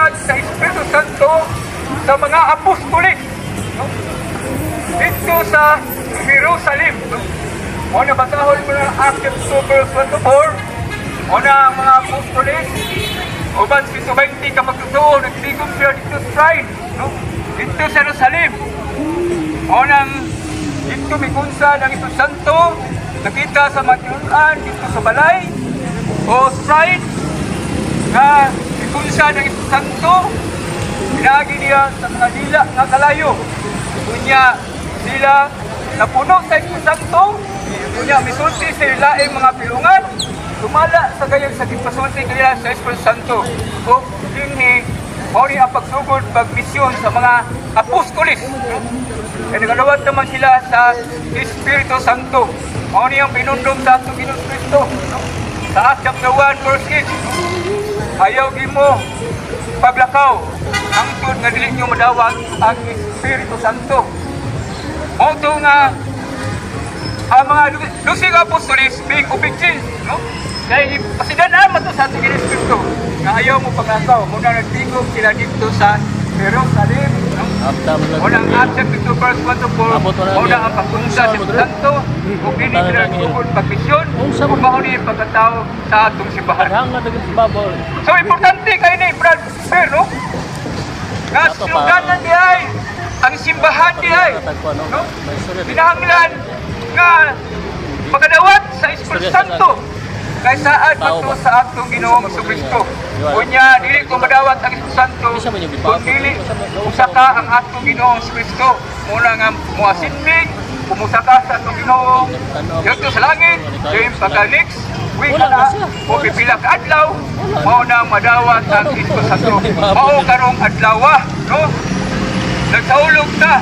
pagdawat sa Espiritu Santo sa mga apostolis, no? Dito sa Jerusalem, no? O nabatahol mo ng Acts chapter 24, o na ang mga apostolis, uban si 20 kapagtutuo, nagtigom sila dito sa shrine, no? Dito sa Jerusalem, o nang dito may kunsa ng Espiritu Santo, nakita sa matinunan dito sa balay, o shrine, na may kunsa ng Espiritu Santo, pinagi niya sa mga dila nga kalayo. Kunya sila napuno sa Espiritu Santo, kunya misulti sa ilaing mga pilungan, tumala sa gayang sa gipasulti kanila sa Espiritu Santo. O dinhi mao ni ang pagsugod pagmisyon sa mga apostolis. Kaya nagalawat naman sila sa Espiritu Santo. Mao ni ang pinundong sa atong Ginoong Kristo. Sa Acts chapter 1 verse 8, ayaw gimo paglakaw hangtod nga dili nyo madawat ang Espiritu Santo. Mao to nga ang mga lusig apostolis being obedient, no? Kaya pasidanaan mo to sa atong Ginoong Kristo nga ayaw mo paglakaw. Muna nagtingog sila dito sa Jerusalem, no? Unang Acts chapter 2 verse 1 to 4, una ang pagpunta sa Santo, kung hindi sila nagtugod pagmisyon, kung mauni yung pagkatao sa atong simbahan. So, importante kayo na Brad Fair, no? Nga sinuganan di ay, ang simbahan di ay, no? Pinahanglan nga pagkadawat sa Espiritu Santo, kay saan mato sa atong Ginoong Kristo. Kunya dili ko madawat ang Espiritu Santo kung dili usaka ang atong Ginoong Kristo. Muna nga muasinbig, pumusaka sa atong Ginoo dito sa langit, yung pagka next week na o pipila ka adlaw, mao nang madawat ang Espiritu Santo. Mao karong adlaw, no? Nagsaulog na